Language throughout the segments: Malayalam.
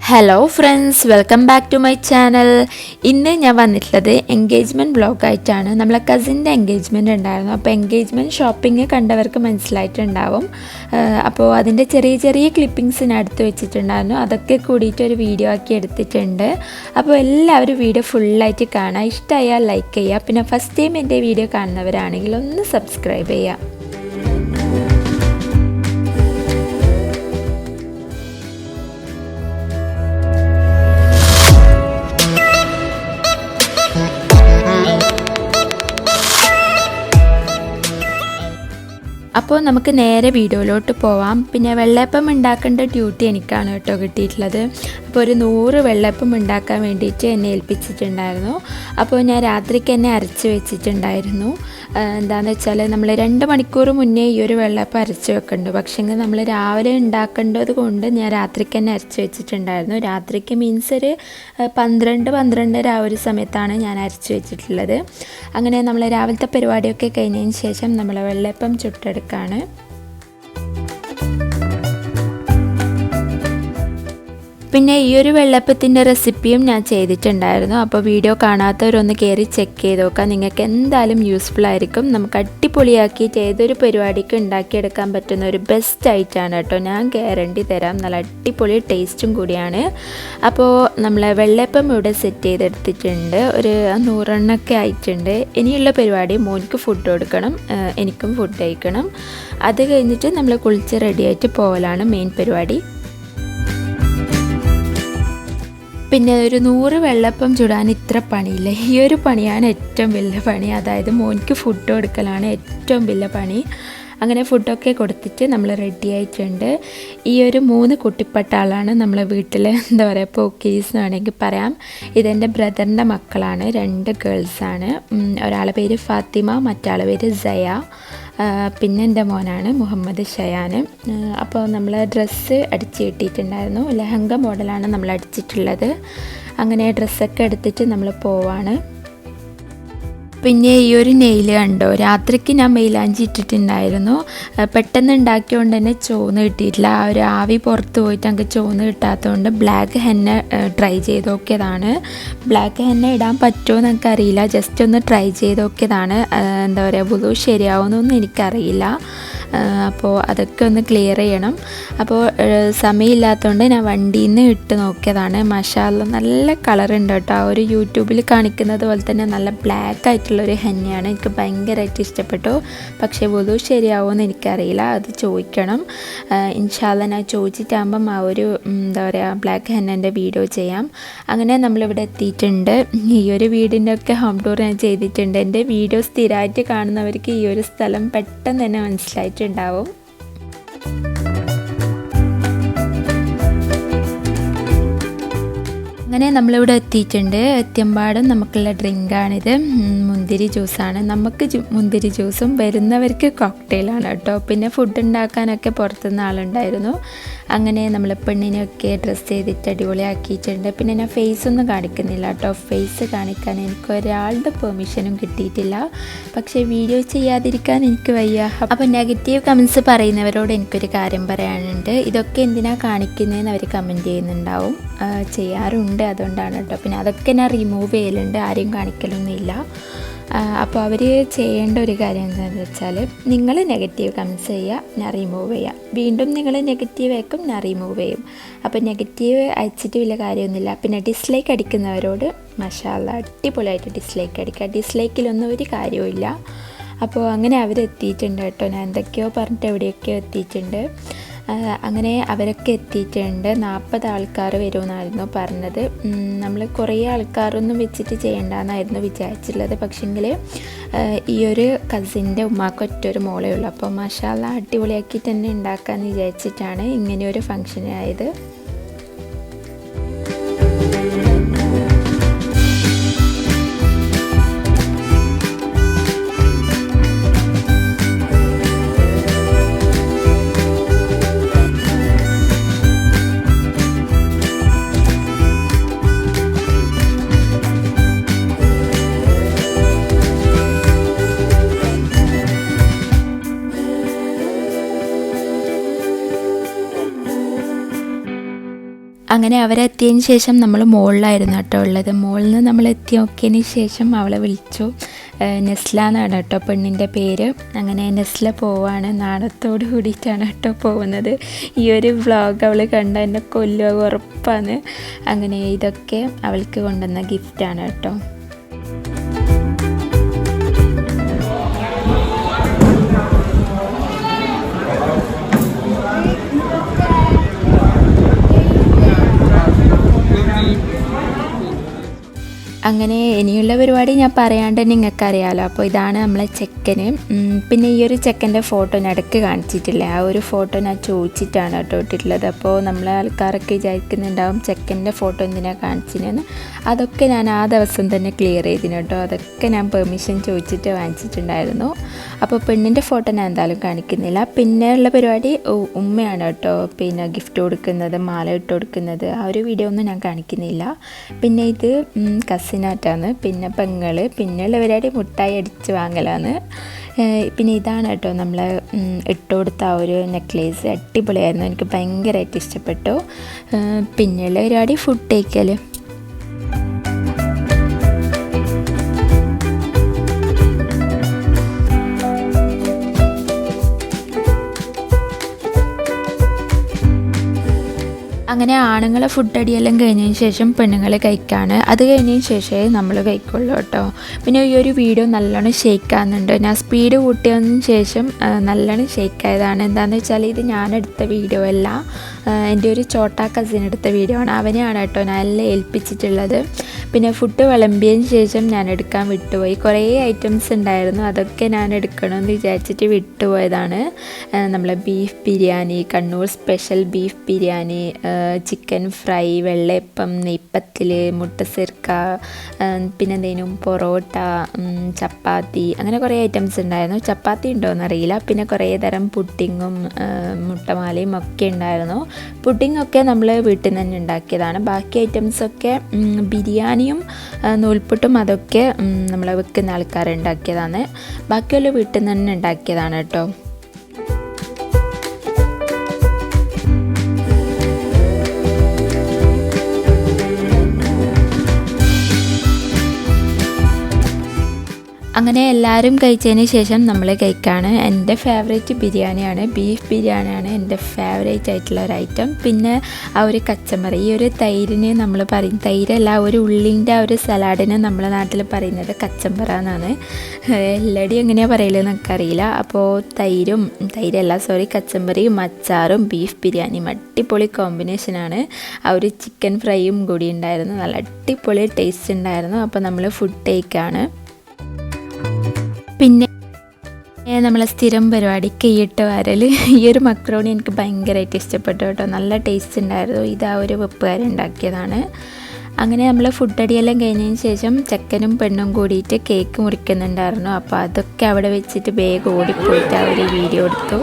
Hello friends, welcome back to my channel. ഇന്ന് ഞാൻ വന്നിട്ടുള്ളത് എൻഗേജ്മെൻറ്റ് വ്ളോഗായിട്ടാണ്. നമ്മളെ കസിൻ്റെ എൻഗേജ്മെൻറ്റ് ഉണ്ടായിരുന്നു. അപ്പോൾ എൻഗേജ്മെൻറ്റ് ഷോപ്പിംഗ് കണ്ടവർക്ക് മനസ്സിലായിട്ടുണ്ടാവും. അപ്പോൾ അതിൻ്റെ ചെറിയ ചെറിയ ക്ലിപ്പിങ്സ് ഞാൻ എടുത്ത് വെച്ചിട്ടുണ്ടായിരുന്നു. അതൊക്കെ കൂടിയിട്ട് ഒരു വീഡിയോ ആക്കി എടുത്തിട്ടുണ്ട്. അപ്പോൾ എല്ലാവരും വീഡിയോ ഫുള്ളായിട്ട് കാണുക. ഇഷ്ടമായാൽ ലൈക്ക് ചെയ്യുക. പിന്നെ ഫസ്റ്റ് ടൈം എൻ്റെ വീഡിയോ കാണുന്നവരാണെങ്കിൽ ഒന്ന് സബ്സ്ക്രൈബ് ചെയ്യുക. അപ്പോൾ നമുക്ക് നേരെ വീഡിയോയിലോട്ട് പോവാം. പിന്നെ വെള്ളയപ്പം ഉണ്ടാക്കേണ്ട ഡ്യൂട്ടി എനിക്കാണ് കേട്ടോ കിട്ടിയിട്ടുള്ളത്. അപ്പോൾ ഒരു 100 വെള്ളയപ്പം ഉണ്ടാക്കാൻ വേണ്ടിയിട്ട് എന്നെ ഏൽപ്പിച്ചിട്ടുണ്ടായിരുന്നു. അപ്പോൾ ഞാൻ രാത്രിക്ക് തന്നെ അരച്ച് വെച്ചിട്ടുണ്ടായിരുന്നു. എന്താണെന്ന് വെച്ചാൽ നമ്മൾ 2 മണിക്കൂർ മുന്നേ ഈ ഒരു വെള്ളയപ്പം അരച്ച് വെക്കുന്നുണ്ട്. പക്ഷേ നമ്മൾ രാവിലെ ഉണ്ടാക്കേണ്ടത് കൊണ്ട് ഞാൻ രാത്രിക്ക് തന്നെ അരച്ച് വെച്ചിട്ടുണ്ടായിരുന്നു. രാത്രിക്ക് മീൻസ് ഒരു 12-12:30 ആ ഒരു സമയത്താണ് ഞാൻ അരച്ച് വെച്ചിട്ടുള്ളത്. അങ്ങനെ നമ്മൾ രാവിലത്തെ പരിപാടിയൊക്കെ കഴിഞ്ഞതിന് ശേഷം നമ്മൾ വെള്ളയപ്പം ചുട്ടെടുക്കുകയാണ്. പിന്നെ ഈ ഒരു വെള്ളയപ്പത്തിൻ്റെ റെസിപ്പിയും ഞാൻ ചെയ്തിട്ടുണ്ടായിരുന്നു. അപ്പോൾ വീഡിയോ കാണാത്തവരൊന്ന് കയറി ചെക്ക് ചെയ്ത് നോക്കാം. നിങ്ങൾക്ക് എന്തായാലും യൂസ്ഫുൾ ആയിരിക്കും. നമുക്ക് അടിപൊളിയാക്കിയിട്ട് ഏതൊരു പരിപാടിക്ക് ഉണ്ടാക്കിയെടുക്കാൻ പറ്റുന്ന ഒരു ബെസ്റ്റ് ആയിട്ടാണ് കേട്ടോ. ഞാൻ ഗ്യാരണ്ടി തരാം. നല്ല അടിപൊളി ടേസ്റ്റും കൂടിയാണ്. അപ്പോൾ നമ്മൾ വെള്ളയപ്പം ഇവിടെ സെറ്റ് ചെയ്തെടുത്തിട്ടുണ്ട്. ഒരു 100 എണ്ണമൊക്കെ ആയിട്ടുണ്ട്. ഇനിയുള്ള പരിപാടി മോനിക്ക് ഫുഡ് കൊടുക്കണം, എനിക്കും ഫുഡ് കഴിക്കണം. അത് കഴിഞ്ഞിട്ട് നമ്മൾ കുളിച്ച് റെഡിയായിട്ട് പോകലാണ് മെയിൻ പരിപാടി. പിന്നെ ഒരു 100 വെള്ളപ്പം ചുടാൻ ഇത്ര പണിയില്ല. ഈ ഒരു പണിയാണ് ഏറ്റവും വലിയ പണി. അതായത് മോനിക്ക് ഫുഡ് കൊടുക്കലാണ് ഏറ്റവും വലിയ പണി. അങ്ങനെ ഫുഡൊക്കെ കൊടുത്തിട്ട് നമ്മൾ റെഡി ആയിട്ടുണ്ട്. ഈ ഒരു 3 കുട്ടിപ്പട്ടാളാണ് നമ്മളെ വീട്ടിൽ എന്താ പറയുക പോക്കീസ് എന്നാണെങ്കിൽ പറയാം. ഇതെൻ്റെ ബ്രദറിൻ്റെ മക്കളാണ്. 2 ഗേൾസാണ്. ഒരാളുടെ പേര് ഫാത്തിമ, മറ്റാളുടെ പേര് സയ. പിന്നെ എൻ്റെ മോനാണ് മുഹമ്മദ് ഷയാൻ. അപ്പോൾ നമ്മൾ ഡ്രസ്സ് അടിച്ച് കിട്ടിയിട്ടുണ്ടായിരുന്നു. ലെഹങ്ക മോഡലാണ് നമ്മൾ അടിച്ചിട്ടുള്ളത്. അങ്ങനെ ഡ്രസ്സൊക്കെ എടുത്തിട്ട് നമ്മൾ പോവാണ്. പിന്നെ ഈ ഒരു നെയിൽ കണ്ടോ, രാത്രിക്ക് ഞാൻ മൈലാഞ്ചി ഇട്ടിട്ടുണ്ടായിരുന്നു. പെട്ടെന്ന് ഉണ്ടാക്കിയതുകൊണ്ട് തന്നെ ചോന്ന് കിട്ടിയിട്ടില്ല. ആ ഒരു ആവി പുറത്ത് പോയിട്ട് എനിക്ക് ചോന്ന് കിട്ടാത്തതുകൊണ്ട് ബ്ലാക്ക് ഹെന്ന ട്രൈ ചെയ്ത് നോക്കിയതാണ്. ബ്ലാക്ക് ഹെന്ന ഇടാൻ പറ്റുമോ എന്ന് എനിക്കറിയില്ല. ജസ്റ്റ് ഒന്ന് ട്രൈ ചെയ്ത് നോക്കിയതാണ്. എന്താ പറയുക വുളു ശരിയാവുമെന്നൊന്നും എനിക്കറിയില്ല. അപ്പോൾ അതൊക്കെ ഒന്ന് ക്ലിയർ ചെയ്യണം. അപ്പോൾ സമയമില്ലാത്തതുകൊണ്ട് ഞാൻ വണ്ടിയിൽ നിന്ന് ഇട്ട് നോക്കിയതാണ്. മാഷാഅല്ലാഹ് നല്ല കളറുണ്ട് കേട്ടോ. ആ ഒരു യൂട്യൂബിൽ കാണിക്കുന്നത് പോലെ തന്നെ നല്ല ബ്ലാക്ക് ആയിട്ടുള്ളൊരു ഹെന്നയാണ്. എനിക്ക് ഭയങ്കരമായിട്ട് ഇഷ്ടപ്പെട്ടു. പക്ഷേ വുളു ശരിയാവുമെന്ന് എനിക്കറിയില്ല. അത് ചോദിക്കണം. ഇൻഷാ അല്ലാഹ് ഞാൻ ചോദിച്ചിട്ടാകുമ്പം ആ ഒരു എന്താ പറയുക ബ്ലാക്ക് ഹെന്നൻ്റെ വീഡിയോ ചെയ്യാം. അങ്ങനെ നമ്മളിവിടെ എത്തിയിട്ടുണ്ട്. ഈ ഒരു വീടിൻ്റെ ഒക്കെ ഹോം ടൂർ ഞാൻ ചെയ്തിട്ടുണ്ട്. എൻ്റെ വീഡിയോ സ്ഥിരമായിട്ട് കാണുന്നവർക്ക് ഈ ഒരു സ്ഥലം പെട്ടെന്ന് തന്നെ മനസ്സിലായിട്ടുണ്ടാവും. അങ്ങനെ നമ്മളിവിടെ എത്തിയിട്ടുണ്ട്. എത്തിയമ്പാടും നമുക്കുള്ള ഡ്രിങ്കാണിത്. മുന്തിരി ജ്യൂസാണ്. നമുക്ക് മുന്തിരി ജ്യൂസും വരുന്നവർക്ക് കോക്ടെയിലാണ് കേട്ടോ. പിന്നെ ഫുഡ് ഉണ്ടാക്കാനൊക്കെ പുറത്തുനിന്ന് ആളുണ്ടായിരുന്നു. അങ്ങനെ നമ്മൾ പെണ്ണിനെയൊക്കെ ഡ്രസ്സ് ചെയ്തിട്ട് അടിപൊളിയാക്കിയിട്ടുണ്ട്. പിന്നെ ഞാൻ ഫേസ് ഒന്നും കാണിക്കുന്നില്ല കേട്ടോ. ഫേസ് കാണിക്കാൻ എനിക്ക് ഒരാളുടെ പെർമിഷനും കിട്ടിയിട്ടില്ല. പക്ഷേ വീഡിയോ ചെയ്യാതിരിക്കാൻ എനിക്ക് വയ്യ. അപ്പോൾ നെഗറ്റീവ് കമൻസ് പറയുന്നവരോട് എനിക്കൊരു കാര്യം പറയാനുണ്ട്. ഇതൊക്കെ എന്തിനാണ് കാണിക്കുന്നതെന്ന് അവർ കമൻറ്റ് ചെയ്യുന്നുണ്ടാവും. ചെയ്യാറുണ്ട്, അതുകൊണ്ടാണ് കേട്ടോ. പിന്നെ അതൊക്കെ ഞാൻ റിമൂവ് ചെയ്യലുണ്ട്, ആരെയും കാണിക്കലൊന്നുമില്ല. അപ്പോൾ അവർ ചെയ്യേണ്ട ഒരു കാര്യം എന്താണെന്ന് വെച്ചാൽ നിങ്ങൾ നെഗറ്റീവ് കമൻസ് ചെയ്യുക, ഞാൻ റിമൂവ് ചെയ്യാം. വീണ്ടും നിങ്ങൾ നെഗറ്റീവ് അയക്കും, ഞാൻ റിമൂവ് ചെയ്യും. അപ്പോൾ നെഗറ്റീവ് അയച്ചിട്ട് വലിയ കാര്യമൊന്നുമില്ല. പിന്നെ ഡിസ്ലൈക്ക് അടിക്കുന്നവരോട് മാഷാഅല്ലാഹ് അടിപൊളിയായിട്ട് ഡിസ്ലൈക്ക് അടിക്കുക. ഡിസ്ലൈക്കിലൊന്നും ഒരു കാര്യവുമില്ല. അപ്പോൾ അങ്ങനെ അവരെത്തിയിട്ടുണ്ട് കേട്ടോ. ഞാൻ എന്തൊക്കെയോ പറഞ്ഞിട്ട് എവിടെയൊക്കെയോ എത്തിയിട്ടുണ്ട്. അങ്ങനെ അവരൊക്കെ എത്തിയിട്ടുണ്ട്. 40 ആൾക്കാർ വരുമെന്നായിരുന്നു പറഞ്ഞത്. നമ്മൾ കുറേ ആൾക്കാരൊന്നും വെച്ചിട്ട് ചെയ്യേണ്ടെന്നായിരുന്നു വിചാരിച്ചിട്ടുള്ളത്. പക്ഷേങ്കിൽ ഈ ഒരു കസിൻ്റെ ഉമ്മാക്ക് ഒറ്റൊരു മോളേ ഉള്ളൂ. അപ്പോൾ മാഷാഅല്ലാഹ് അടിപൊളിയാക്കിയിട്ട് തന്നെ ഉണ്ടാക്കാമെന്ന് വിചാരിച്ചിട്ടാണ് ഇങ്ങനെയൊരു ഫംഗ്ഷനായത്. അങ്ങനെ അവരെത്തിയതിന് ശേഷം നമ്മൾ മുകളിലായിരുന്നു കേട്ടോ ഉള്ളത്. മുകളിൽ നിന്ന് നമ്മൾ എത്തി നോക്കിയതിന് ശേഷം അവളെ വിളിച്ചു. നെസ്ല എന്നാണ് കേട്ടോ പെണ്ണിൻ്റെ പേര്. അങ്ങനെ നെസ്ല പോവാണ്. നാണത്തോട് കൂടിയിട്ടാണ് കേട്ടോ പോകുന്നത്. ഈ ഒരു വ്ളോഗ് അവൾ കണ്ട എന്നെ കൊല്ലുക ഉറപ്പാണ്. അങ്ങനെ ഇതൊക്കെ അവൾക്ക് കൊണ്ടുവന്ന ഗിഫ്റ്റാണ് കേട്ടോ. അങ്ങനെ ഇനിയുള്ള പരിപാടി ഞാൻ പറയാണ്ട് നിങ്ങൾക്ക് അറിയാമല്ലോ. അപ്പോൾ ഇതാണ് നമ്മളെ ചെക്കന്. പിന്നെ ഈ ഒരു ചെക്കൻ്റെ ഫോട്ടോ ഞാൻ ഇടയ്ക്ക് കാണിച്ചിട്ടില്ലേ, ആ ഒരു ഫോട്ടോ ഞാൻ ചോദിച്ചിട്ടാണ് കേട്ടോ ഇട്ടിട്ടുള്ളത്. അപ്പോൾ നമ്മളെ ആൾക്കാരൊക്കെ വിചാരിക്കുന്നുണ്ടാവും ചെക്കൻ്റെ ഫോട്ടോ എന്തിനാണ് കാണിച്ചിനെന്ന്. അതൊക്കെ ഞാൻ ആ ദിവസം തന്നെ ക്ലിയർ ചെയ്തിന് കേട്ടോ. അതൊക്കെ ഞാൻ പെർമിഷൻ ചോദിച്ചിട്ട് വാങ്ങിച്ചിട്ടുണ്ടായിരുന്നു. അപ്പോൾ പെണ്ണിൻ്റെ ഫോട്ടോ ഞാൻ എന്തായാലും കാണിക്കുന്നില്ല. പിന്നെ ഉള്ള പരിപാടി ഉമ്മയാണ് കേട്ടോ പിന്നെ ഗിഫ്റ്റ് കൊടുക്കുന്നത്, മാല ഇട്ട് കൊടുക്കുന്നത്. ആ ഒരു വീഡിയോ ഒന്നും ഞാൻ കാണിക്കുന്നില്ല. പിന്നെ ഇത് കസിനായിട്ടാണ്. പിന്നെ പെങ്ങൾ. പിന്നെയുള്ള പരിപാടി മുട്ടായി അടിച്ച് വാങ്ങലാണ്. പിന്നെ ഇതാണ് കേട്ടോ നമ്മൾ ഇട്ട് കൊടുത്ത ആ ഒരു നെക്ലേസ്. അടിപൊളിയായിരുന്നു, എനിക്ക് ഭയങ്കരമായിട്ട് ഇഷ്ടപ്പെട്ടു. പിന്നെയുള്ള പരിപാടി ഫുഡ് ടേക്കൽ. അങ്ങനെ ആണുങ്ങളെ ഫുഡ് അടിയെല്ലാം കഴിഞ്ഞതിന് ശേഷം പെണ്ണുങ്ങൾ കഴിക്കാണ്. അത് കഴിഞ്ഞതിന് ശേഷമേ നമ്മൾ കഴിക്കുള്ളൂ കേട്ടോ. പിന്നെ ഈ ഒരു വീഡിയോ നല്ലോണം ഷെയ്ക്കാകുന്നുണ്ട്. ഞാൻ സ്പീഡ് കൂട്ടിയതിന് ശേഷം നല്ലോണം ഷെയ്ക്കായതാണ്. എന്താണെന്ന് വെച്ചാൽ ഇത് ഞാനെടുത്ത വീഡിയോ അല്ല, എൻ്റെ ഒരു ചോട്ടാ കസിൻ എടുത്ത വീഡിയോ ആണ്. അവനെയാണ് കേട്ടോ ഞാൻ എല്ലാം ഏൽപ്പിച്ചിട്ടുള്ളത്. പിന്നെ ഫുഡ് വിളമ്പിയതിന് ശേഷം ഞാൻ എടുക്കാൻ വിട്ടുപോയി. കുറേ ഐറ്റംസ് ഉണ്ടായിരുന്നു, അതൊക്കെ ഞാൻ എടുക്കണമെന്ന് വിചാരിച്ചിട്ട് വിട്ടുപോയതാണ്. നമ്മളെ beef biryani, Kannur special beef biryani, chicken fry, വെള്ളയപ്പം, നെയ്പ്പത്തിൽ, മുട്ട സിർക്ക, പിന്നെ എന്തെങ്കിലും പൊറോട്ട, ചപ്പാത്തി, അങ്ങനെ കുറേ ഐറ്റംസ് ഉണ്ടായിരുന്നു. ചപ്പാത്തി ഉണ്ടോയെന്നറിയില്ല. പിന്നെ കുറേ തരം പുഡിങ്ങും മുട്ടമാലയും ഒക്കെ ഉണ്ടായിരുന്നു. പുഡിങ്ങൊക്കെ നമ്മൾ വീട്ടിൽ നിന്ന് തന്നെ ഉണ്ടാക്കിയതാണ്. ബാക്കി ഐറ്റംസൊക്കെ ബിരിയാണിയും നൂൽപുട്ടും അതൊക്കെ നമ്മൾ വെക്കുന്ന ആൾക്കാർ ഉണ്ടാക്കിയതാണ്. ബാക്കിയുള്ള വീട്ടിൽ നിന്ന് തന്നെ ഉണ്ടാക്കിയതാണ് കേട്ടോ. അങ്ങനെ എല്ലാവരും കഴിച്ചതിന് ശേഷം നമ്മൾ കഴിക്കുകയാണ്. എൻ്റെ ഫേവറേറ്റ് ബിരിയാണിയാണ്, ബീഫ് ബിരിയാണിയാണ് എൻ്റെ ഫേവറേറ്റ് ആയിട്ടുള്ള ഒരു ഐറ്റം. പിന്നെ ആ ഒരു കച്ചമ്പറി, ഈ ഒരു തൈരിന് നമ്മൾ പറയും, തൈരല്ല, ഒരു ഉള്ളിൻ്റെ ആ ഒരു സലാഡിന് നമ്മളെ നാട്ടിൽ പറയുന്നത് കച്ചമ്പറ എന്നാണ്. എല്ലാവരും എങ്ങനെയാണ് പറയലെന്ന് എനിക്കറിയില്ല. അപ്പോൾ കച്ചമ്പറിയും അച്ചാറും ബീഫ് ബിരിയാണിയും അടിപൊളി കോമ്പിനേഷനാണ്. ആ ഒരു ചിക്കൻ ഫ്രൈയും കൂടി ഉണ്ടായിരുന്നു, നല്ല അടിപൊളി ടേസ്റ്റ് ഉണ്ടായിരുന്നു. അപ്പോൾ നമ്മൾ ഫുഡ് ടേക്കാണ്. പിന്നെ നമ്മളെ സ്ഥിരം പരിപാടി കൈയിട്ട് വരൽ. ഈ ഒരു മക്രോണി എനിക്ക് ഭയങ്കരമായിട്ട് ഇഷ്ടപ്പെട്ടു കേട്ടോ, നല്ല ടേസ്റ്റ് ഉണ്ടായിരുന്നു. ഇത് ആ ഒരു വെപ്പുകാരൻ ഉണ്ടാക്കിയതാണ്. അങ്ങനെ നമ്മൾ ഫുഡ് അടിയെല്ലാം കഴിഞ്ഞതിന് ശേഷം ചെക്കനും പെണ്ണും കൂടിയിട്ട് കേക്ക് മുറിക്കുന്നുണ്ടായിരുന്നു. അപ്പോൾ അതൊക്കെ അവിടെ വെച്ചിട്ട് വേഗം ഓടിപ്പോയിട്ട് ആ ഒരു വീഡിയോ എടുത്തു.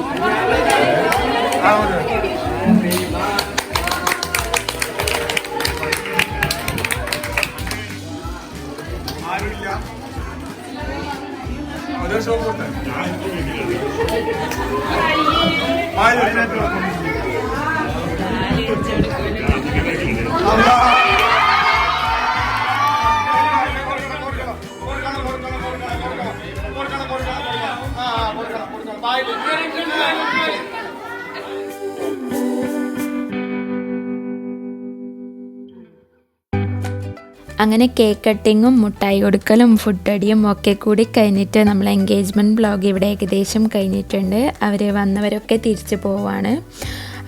അങ്ങനെ കേക്ക് കട്ടിങ്ങും മുട്ടായി കൊടുക്കലും ഫുഡ് അടിയും ഒക്കെ കൂടി കഴിഞ്ഞിട്ട് നമ്മൾ എൻഗേജ്മെൻറ്റ് വ്ളോഗ് ഇവിടെ ഏകദേശം കഴിഞ്ഞിട്ടുണ്ട്. അവർ വന്നവരൊക്കെ തിരിച്ചു പോവാണ്.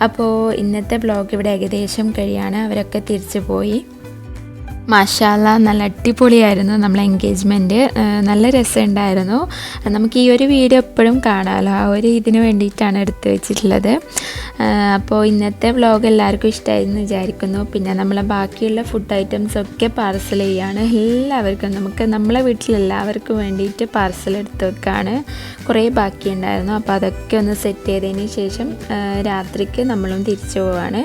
അപ്പോൾ ഇന്നത്തെ വ്ളോഗ് ഇവിടെ ഏകദേശം കഴിയാണ്. അവരൊക്കെ തിരിച്ചു പോയി. മാഷാഅല്ലാ, നല്ല അടിപൊളിയായിരുന്നു നമ്മളെ എൻഗേജ്മെൻറ്റ്. നല്ല രസമുണ്ടായിരുന്നു. നമുക്ക് ഈ ഒരു വീഡിയോ എപ്പോഴും കാണാമല്ലോ, ആ ഒരു ഇതിന് വേണ്ടിയിട്ടാണ് എടുത്തു വെച്ചിട്ടുള്ളത്. അപ്പോൾ ഇന്നത്തെ വ്ളോഗ് എല്ലാവർക്കും ഇഷ്ടമായിരുന്നു വിചാരിക്കുന്നു. പിന്നെ നമ്മളെ ബാക്കിയുള്ള ഫുഡ് ഐറ്റംസ് ഒക്കെ പാർസൽ ചെയ്യാണ്. എല്ലാവർക്കും നമ്മളെ വീട്ടിലെല്ലാവർക്കും വേണ്ടിയിട്ട് പാർസൽ എടുത്ത് വെക്കുകയാണ്. കുറേ ബാക്കിയുണ്ടായിരുന്നു. അപ്പോൾ അതൊക്കെ ഒന്ന് സെറ്റ് ചെയ്തതിന് ശേഷം രാത്രിക്ക് നമ്മളും തിരിച്ചു പോവാണ്.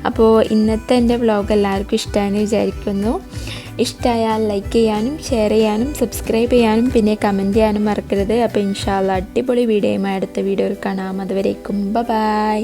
അപ്പോൾ ഇന്നത്തെ എൻ്റെ വ്ളോഗ് എല്ലാവർക്കും ഇഷ്ടമായെന്ന് വിചാരിക്കുന്നു. ഇഷ്ടമായാൽ ലൈക്ക് ചെയ്യാനും ഷെയർ ചെയ്യാനും സബ്സ്ക്രൈബ് ചെയ്യാനും പിന്നെ കമൻറ്റ് ചെയ്യാനും മറക്കരുത്. അപ്പോൾ ഇൻഷാ അല്ലാഹ് അടിപൊളി വീഡിയോയുമായി അടുത്ത വീഡിയോയിൽ കാണാം. അതുവരേക്കും ബൈ.